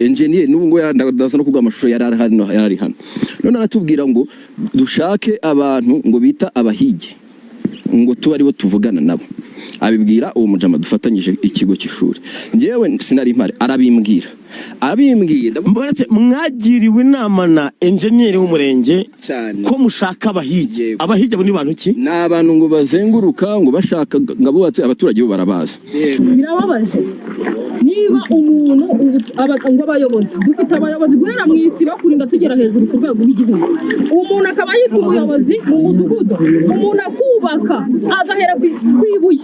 engineer n'ubwo yandaza no kugwa amashusho yari hano none aratubwira ngo dushake abantu ngo bita abahigi ngo tuba aribo tuvugana nabo abibwira uwo mujama dufatanyije ikigo cy'ishuri ngewe sinari impare arabimbwira mboretse mwagiriwe inama na engineer w'umurenge ko mushaka abahigi abo ni bantu ki n'abantu ngo bazenguruka ngo bashaka ngabubatse abaturage bo barabaza birababaje niba umuntu ngo abayobozi dufite abayobozi guhera mu isi bakurinda tugera hejuru ku rwego rw'igihugu umuntu akaba yitwa umuyobozi mu mudugudu umuntu akubaka agahera kwibuye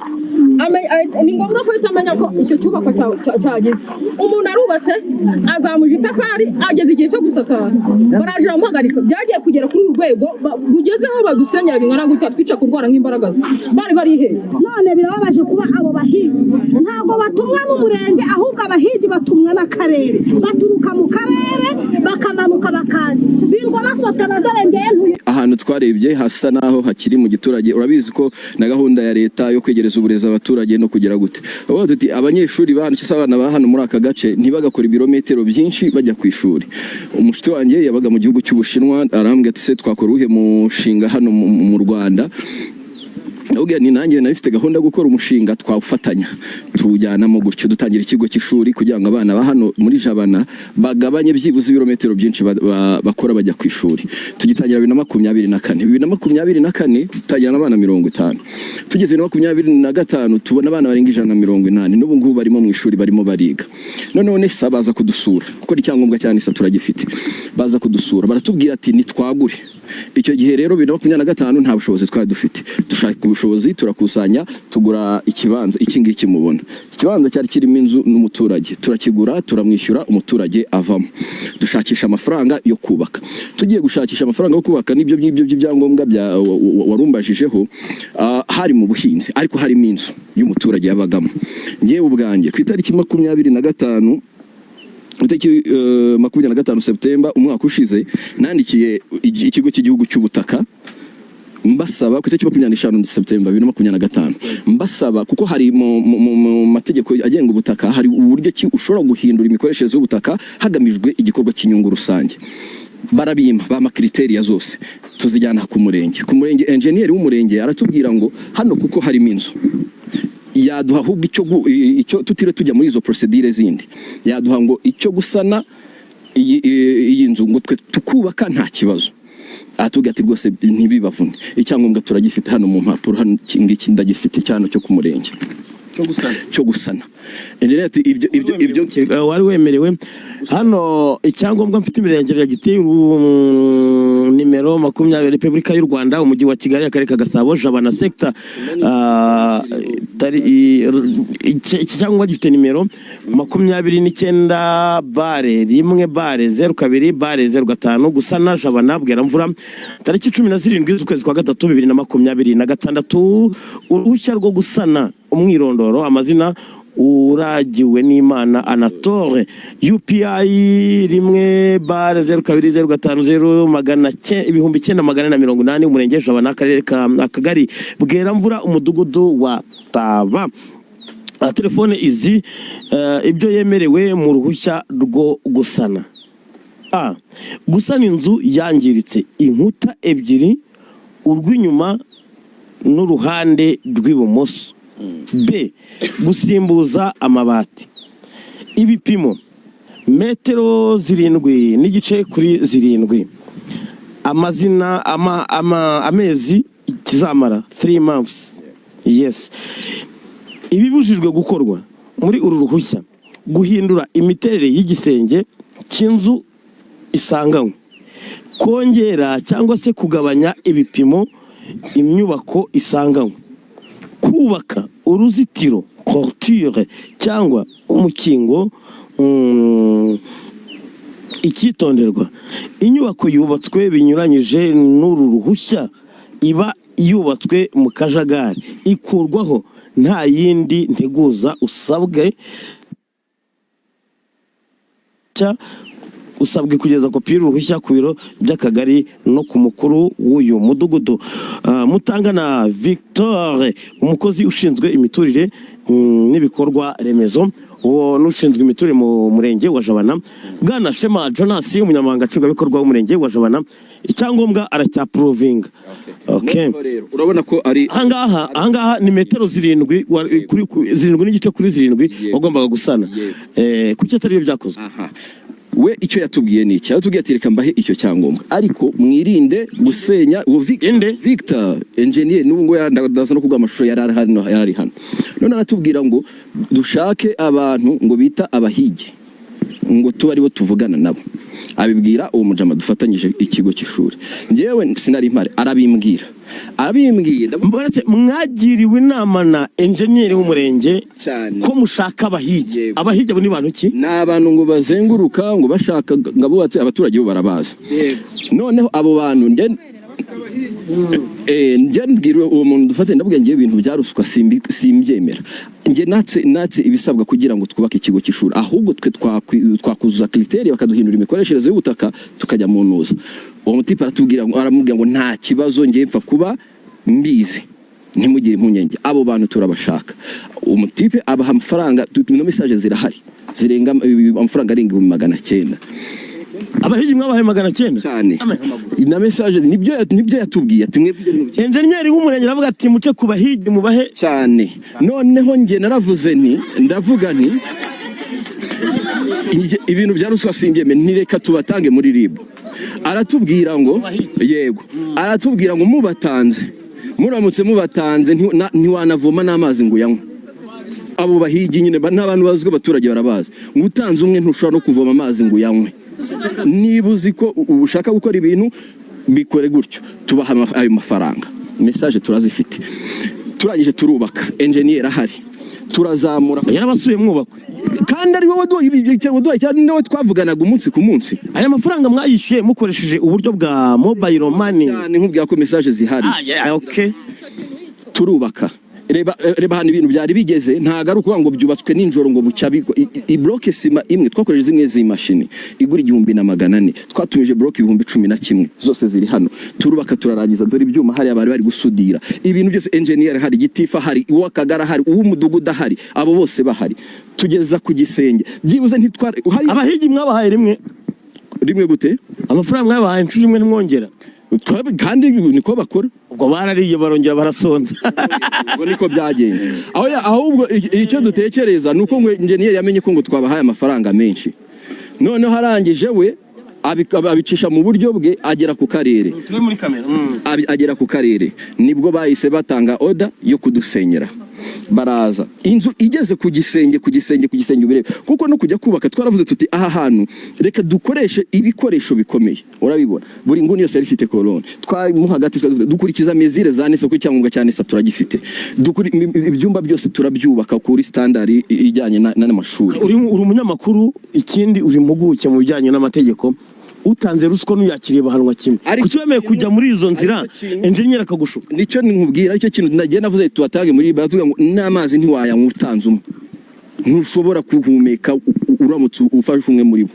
ni ngombwa ko itamenya ko icyo cyubako cyageze umuntu arubatse azamuje itafari ageze igihe cyo gusakara baraje bamuhagarika byagiye kugera kuri uru rwego rugezeho badusenyera bingana gutya twica kurwara nk'imbaraga bari he none birababaje kuba abo bahigi ntago batumwa n'umurenge ahubwo abahigi batumwa n'akarere baturuka mu karere bakamanuka bakaza birwa bafatana dore ngentuye ahantu twarebye hasa naho hakiri mu giturage urabizi ko na gahunda ya leta yo kwegereza uburezi abaturage no kugira gute aho tuti abanyeshuri bahano cyangwa abana bahano muri aka gace ntibagakora ibirometero byinshi bajya ku ishuri umushiti wanjye yabaga mu gihugu cy'Ubushinwa arambwira ati se twakora uhe mushinga hano mu Rwanda ubwo ni nanjye nafite gahunda yo gukora umushinga twawufatanya tujyanamo gutyo dutangira ikigo cy'ishuri kugira ngo abana bahano muri Jabana bagabanye byibuze ibirometero byinshi bakora bajya ku ishuri tugitangira 2024 tutangira n'abana 50 tugeze 2025 tubona abana barenga 180 n'ubu ngubu barimo mu ishuri barimo bariga none sabaza kudusura kuko icyangombwa cyane isa turagifite baza kudusura baratubwira ati nitwagure icyo gihe rero 2025 nta bushobozi twari dufite dushaka ubushobozi turakusanya tugura ikibanza iki ngiki mubona ikibanza cyari kirimo inzu n'umuturage turakigura turamwishyura umuturage avamo dushakisha amafaranga yo kubaka tugiye gushakisha amafaranga yo kubaka nibyo by'ibyangombwa bya warumbajijeho hari mu buhinzi ariko harimo inzu y'umuturage yabagamo ngewe ubwanjye ku itariki 25 25 September umwaka ushize nandikiye ikigo cy'igihugu cy'ubutaka mbasaba ku itariki 25 September 2025 mbasaba kuko hari mu mategeko agenga ubutaka hari uburyo ki ushobora guhindura imikoreshereze y'ubutaka hagamijwe igikorwa cy'inyungu rusange barabima bama kriteriya zose tuzijyana ku murenge engineer w'umurenge aratubwira ngo hano kuko harimo inzu yaduha ahubwo icyo tutire tujya muri izo procedure zindi yaduha ngo icyo gusana iyi nzu ngo twe tukubaka nta kibazo atubwira ati rwose ntibibavune icyangombwa turagifite hano mu mpapuro hano ngiki ndagifite cyano cyo ku murenge cyo gusana ibyo wari wemerewe hano icyangombwa mfite imirenge ya Giteye nimero 20 Republika y'u Rwanda umujyi wa Kigali akarere ka Gasabo Jabana sector icyangombwa gifite nimero 29 bare 1 bare 02 bare 05 gusana Jabana bwera mvura tariki 17 z'ukwezi kwa 3 2026 uruhushya rwo gusana umwirondoro amazina uragiwe n'Imana Anatole UPI 1 bare 02050980 umurenge Jabana akarere akagari bwera mvura umudugudu wa Taba telefone izi ibyo yemerewe mu ruhushya rwo gusana gusana inzu yangiritse inkuta ebyiri urw'inyuma n'uruhande rw'ibumoso B gusimbuza amabati ibipimo metero 7 n'igice kuri 7 amazina amezi kizamara 3 months yes ibibujijwe gukorwa muri uru ruhushya guhindura imiterere y'igisenge cy'inzu isanganywe kongera cyangwa se kugabanya ibipimo imyubako isanganywe kubaka uruzitiro clôture cyangwa umukingo icyitonderwa inyubako yubatswe binyuranyije n'uru ruhushya iba yubatswe mu kajagari ikurwaho nta yindi nteguza usabwe usabwe kugeza kopi y'uruhushya ku biro by'akagari no ku mukuru w'uyu mudugudu. Mutangana Victor umukozi ushinzwe imiturire n'ibikorwa remezo uwo nushinzwe imiturire mu murenge wa Jabana. Bwana Shema Jonas umunyamabanga nshingwabikorwa w'umurenge wa Jabana icyangombwa aracyaprovinga. Okay. Urabona ko ari ahangaha ni metero 7 kuri 7 n'igice kuri 7 wagombaga gusana. Kuki atari byo byakozwe? We icyo yatubwiye ni iki? Yatubwiye ati reka mbahe icyo cyangombwa ariko mwirinde gusenya uwo Victor engineer n'ubwo yarandaza no kugwa amashusho yari hano. None aratubwira ngo dushake abantu ngo bita abahigi ngo tuba aribo tuvugana nabo. Abibwira uwo mujama dufatanyije ikigo cy'ishuri. Ngewe sinari impare arabimbwira mbaretse mwagiriwe inama na engineer w'umurenge ko mushaka abahigi. Abahigi abo ni bantu ki? N'abantu ngo bazenguruka ngo bashaka ngabubatse abaturage bo barabaza. Noneho abo bantu njye mbwira uwo muntu dufate ndabwiye ngiye ibintu byaruswa simbyemera. Nge natse ibisabwa kugira ngo twubake ikigo cy'ishuri ahubwo twe twakuzuza criteria bakaduhindura imikoreshereze y'ubutaka tukajya mu ntuza. Uwo mutipa aramubwira ngo nta kibazo ngiye mpfa kuba mbizi ntimugire impungenge abo bantu turabashaka. Umutipe abaha amafaranga no message zirahari zirenga amafaranga arenga 900. Abahigi mwabahaye 900 cyane na message nibyo yatubwiye ati mwe engineer w'umurenge aravuga ati muce ku bahigi mubahe cyane. Noneho nge naravuze ndavuga nti ibintu byaruswa simbyeme ntireka tubatange muri RIB. Aratubwira ngo yego aratubwira ngo muramutse mubatanze ntiwanavoma n'amazi ngo yanywe. Abo bahigi nyine n'abantu bazwi abaturage barabazi ngo utanze umwe ntushobora no kuvoma amazi ngo yanywe. Niba uzi ko ushaka gukora ibintu bikore gutyo tubaha ayo mafaranga. Message turazifite turangije turubaka engineer ahari turazamura yarabasuye mwubakwe kandi ari wowe cyane nawe twavuganaga umunsi ku munsi. Aya mafaranga mwayishyuye mukoresheje uburyo bwa mobile money cyane nk'ubwa ko message zihari. Okay. Turubaka reba hano ibintu byari bigeze ntago ari ukuvuga ngo byubatswe ninjoro ngo bucya i block sima imwe twakoresheje zimwe z'imashini igura 1400 twatumije block 11,000 zose ziri hano. Turubaka turarangiza dore ibyuma hari abari bari gusudira ibintu byose engineer hari gitifa hari uwakagara hari uw'umudugudu hari abo bose bahari tugeza ku gisenge byibuze ntitware. Abahigi mwabahaye rimwe gute? Amafaranga mwabahaye inshuro imwe nimwongera kandi niko bakora ubwo barariye barongera barasonza. Ubwo niko byagenze ahubwo icyo dutekereza nuko ngo engineer yamenye ko ngo twabahaye amafaranga menshi. Noneho harangije we abicisha mu buryo bwe agera ku karere agera ku karere nibwo bahise batanga order yo kudusenyera. Baraza inzu igeze ku gisenge birebe kuko no kujya kubaka twaravuze tuti aha hantu reka dukoreshe ibikoresho bikomeye. Urabibona buri nguni yose yarifite kolone mu hagati dukurikiza mezire za nese ko cyangombwa cyane sa turagifite ibyumba byose turabyubaka kuri standard ijyanye n'amashuri. Uri umunyamakuru ikindi uri muguke mu bijyanye n'amategeko utanze ruswa n'uyakiriye bahanwa kimwe kucyemeye kujya muri izo nzira engineer akagushuka. Nicyo nkubwira icyo kintu nagiye navuze tubatange muri bavuga ngo n'amazi ntiwayanywa utanze umwe ntushobora kuhumeka uramutse ufashe umwe muri bo.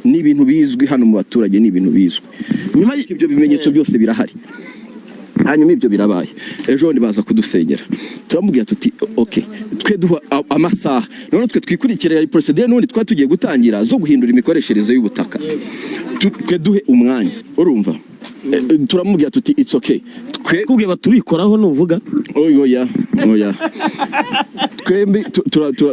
Ni ibintu bizwi hano mu baturage ni ibintu bizwi. Nyuma y'ibyo bimenyetso byose birahari hanyuma ibyo birabaye ejo baza kudusenyera. Turamubwira tuti okay twe duha amasaha none twe twikurikira procedure none twatugiye gutangira zo guhindura imikoreshereze y'ubutaka twe duhe umwanya. Urumva turamubwira tuti it's okay twe kubwiye baturikoraho nuvuga oya twembi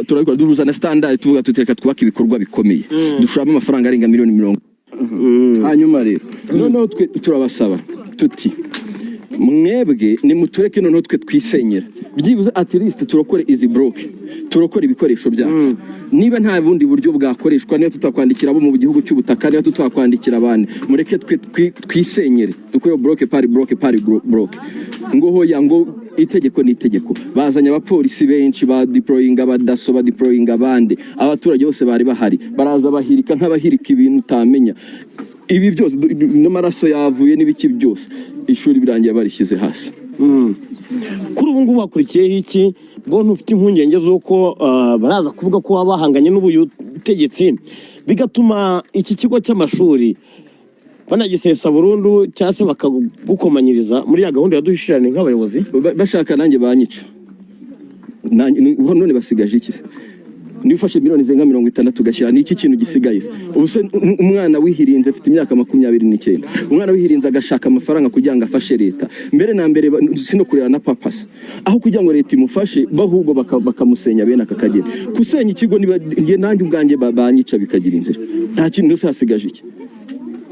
turabikora duhuza na standard tuvuga tutereka twubaka ibikorwa bikomeye dushoramo amafaranga arenga miliyoni 40. Hanyuma rero noneho twe turabasaba tuti mwebwe ni mutureke noneho twe twisenyera byibuze at least turokore izi block turokore ibikoresho byacu. Niba nta bundi buryo bwakoreshwa niyo tutakwandikira abo mu gihugu cy'ubutaka niyo tutakwandikira abane mureke twisenyere dukore block par block ngo hoya ngo itegeko ni itegeko. Bazanye abapolisi benshi ba deploying abadaso ba deploying abandi abaturage bose bari bahari baraza bahirika nk'abahirika ibintu utamenya ibi byose n'amaraso yavuye n'ibiki byose ishuri birangiye barishyize hasi. Kuri ubu ngubu bakurikiyeho iki bwo ntufite impungenge z'uko baraza kuvuga ko babahanganye n'ubutegetsi bigatuma iki kigo cy'amashuri banagisesa burundu cyangwa se bakagukomanyiriza muri ya gahunda yaduhishirane nk'abayobozi bashaka nanjye banyica none basigaje iki niba ufashe miliyoni zirenga 60 ugashyira ni iki kintu gisigaye ubuse umwana wihirinze afite imyaka 29 umwana wihirinze agashaka amafaranga kugira ngo afashe leta mbere na mbere sino kurera na papasi aho kugira ngo leta imufashe bahubwo bakamusenya bene akakagera kusenya ikigo niba nge nanjye ubwanjye banyica bikagira inzira nta kintu cyose hasigaje iki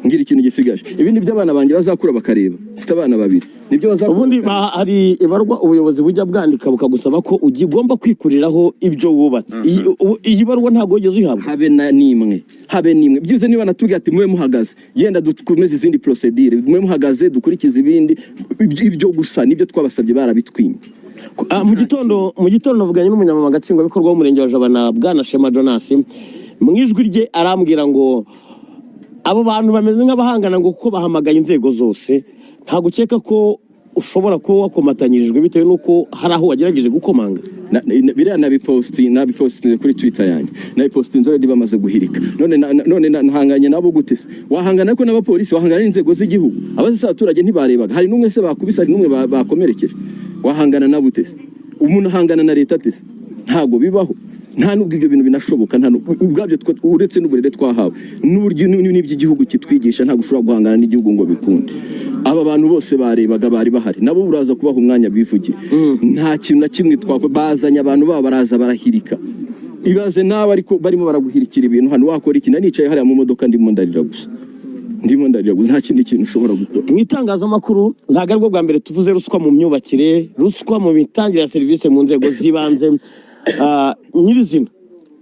ngira ikintu gisigaje ibindi by'abana banjye bazakura bakareba ufite abana babiri nibyo bazakura ubundi hari ibarwa ubuyobozi bujya bwandika bukagusaba ko ugomba kwikuriraho ibyo wubatse iyi barwa ntago ugeze uyihabwa habe nimwe byize niba natubwiye ati mwe muhagaze yenda dukomeze izindi procedure mwe muhagaze dukurikiza ibindi ibyo gusa nibyo twabasabye barabitwimye mu gitondo navuganye n'umunyamabanga nshingwabikorwa w'umurenge wa Jabana Bwana Shema Jonas mu ijwi rye arambwira ngo abo bantu bameze nk'abahangana ngo kuko bahamagaye inzego zose nta gukeka ko ushobora kuba wakomatanyirijwe bitewe nuko hari aho wagerageje gukomanga biriya nabipostinze kuri Twitter yanjye nabipostinze already bamaze guhirika none nahanganye nabo gute wahangana ariko n'abapolisi wahangana n'inzego z'igihugu abazisa abaturage ntibarebaga hari n'umwe se bakubisa hari n'umwe bakomerekeje wahangana nabo gute umuntu ahangana na leta ate ntago bibaho nta nubwo ibyo bintu binashoboka nta ubwabyo uretse n'uburere twahawe n'uburyo n'iby'igihugu kitwigisha nta gushobora guhangana n'igihugu ngo bikunde aba bantu bose barebaga bari bahari nabo uraza kubaha umwanya bivugira nta kintu na kimwe bazanye abantu babo baraza barahirika ibaze nawe ariko barimo baraguhirikira ibintu hano wakora iki nanicaye hariya mu modoka ndimo ndarira gusa nta kindi kintu ushobora gukora mu itangazamakuru ntabwo aribwo bwa mbere tuvuze ruswa mu myubakire ruswa mu mitangire ya serivisi mu nzego z'ibanze nyirizina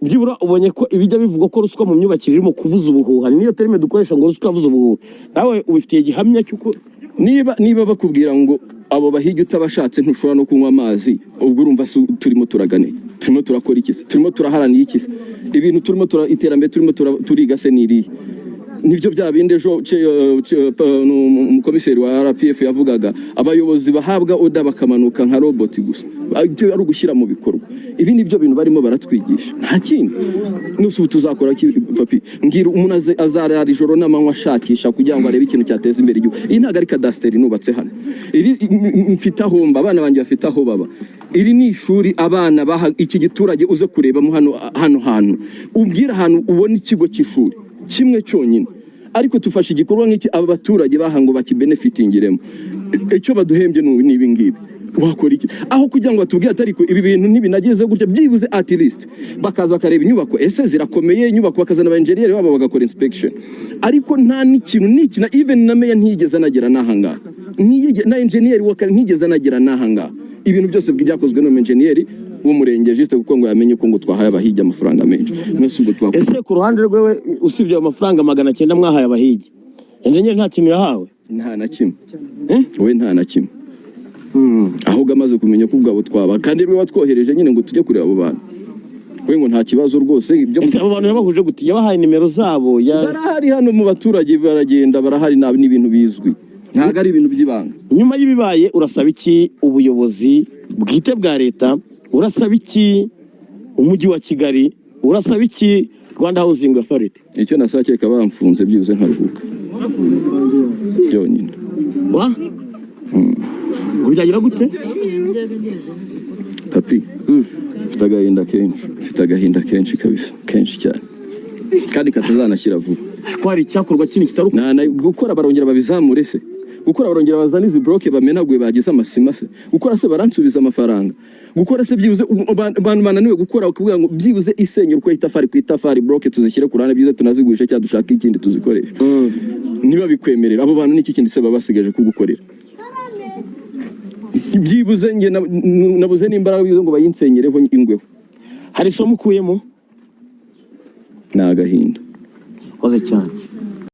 byibura ubonye ko ibijya bivugwa ko ruswa mu myubakire irimo kuvuza ubuhuha niyo terime dukoresha ngo ruswa yavuze ubuhuha nawe ubifitiye gihamya cy'uko niba bakubwira ngo abo bahigi utabashatse ntushobora no kunywa amazi ubwo urumva turimo turaganira turimo turakora iki turimo turaharaniye iki ibintu turimo iterambere turimo turiga se niriye nibyo bya bindi ejo umukomiseri wa RPF yavugaga abayobozi bahabwa oda bakamanuka nka robot gusa ari ugushyira mu bikorwa ibi nibyo bintu barimo baratwigisha nta kindi nusu tuzakora papi ngira umuntu azarara ijoro n'amanywa ashakisha kugira ngo arebe ikintu cyateza imbere igihugu iyi ntago ari kadasteri nubatse hano iri mfite aho abana banjye bafite aho baba iri ni ishuri abana iki giturage uze kurebamo hano hantu ubwira ahantu ubona ikigo cy'ishuri kimwe cyonyine ariko tufashe igikorwa nk'iki aba baturage bahango bakibenefitingiremo icyo baduhembye ni ibi ngibi wakora iki aho kugira ngo batubwire ariko ibi bintu ntibinageze gutya byibuze at least bakaza bakareba inyubako ese zirakomeye inyubako bakazana abenjeniyeri babo bagakora inspection ariko nta n'ikintu n'iki na even na meya ntiyigeze anagera n'ahanga na enjeniyeri wakari ntiyigeze anagera n'ahanga ibintu byose byakozwe n'umuenjeniyeri w'umurenge juste kuko ngo yamenye ko ngo twahaye abahigi amafaranga menshi mwese ubwo twakora ese ku ruhande rwewe usibye amafaranga 900 mwahaye abahigi enjeniyeri nta kintu yahawe nta na kimwe we nta na kimwe ahubwo amaze kumenya ko ubwabo twaba kandi rwe watwohereje nyine ngo tujye kureba abo bantu we ngo nta kibazo rwose ibyo abo bantu yabahuje gute yabahaye nimero zabo barahari hano mu baturage baragenda barahari n'ibintu bizwi ntago ari ibintu by'ibanga nyuma y'ibibaye urasaba iki ubuyobozi bwite bwa leta urasaba iki umujyi wa Kigali urasaba iki Rwanda Housing Authority icyo nasakeka bamfunze byibuze nkaruhuka byonyine byagira gute papi mfite agahinda kenshi kabisa kenshi cyane kandi katazanashyira vuba ko hari icyakorwa kindi kitaruka gukora barongera babizamure se gukora barongera bazana izi bloke bamenaguye bagize amasima se gukora se baransubiza amafaranga gukora se byibuze abantu bananiwe gukora kuvuga ngo byibuze isenyero ko itafari ku itafari bloke tuzishyire ku rane byibuze tunazigurisha cyangwa dushaka ikindi tuzikoresha niba bikwemerera abo bantu n'iki kindi se babasigaje kugukorera byibuze nge nabuze n'imbaraga byibuze ngo bayinsenyereho ingweho hari somo ukuyemo ni agahinda koze cyane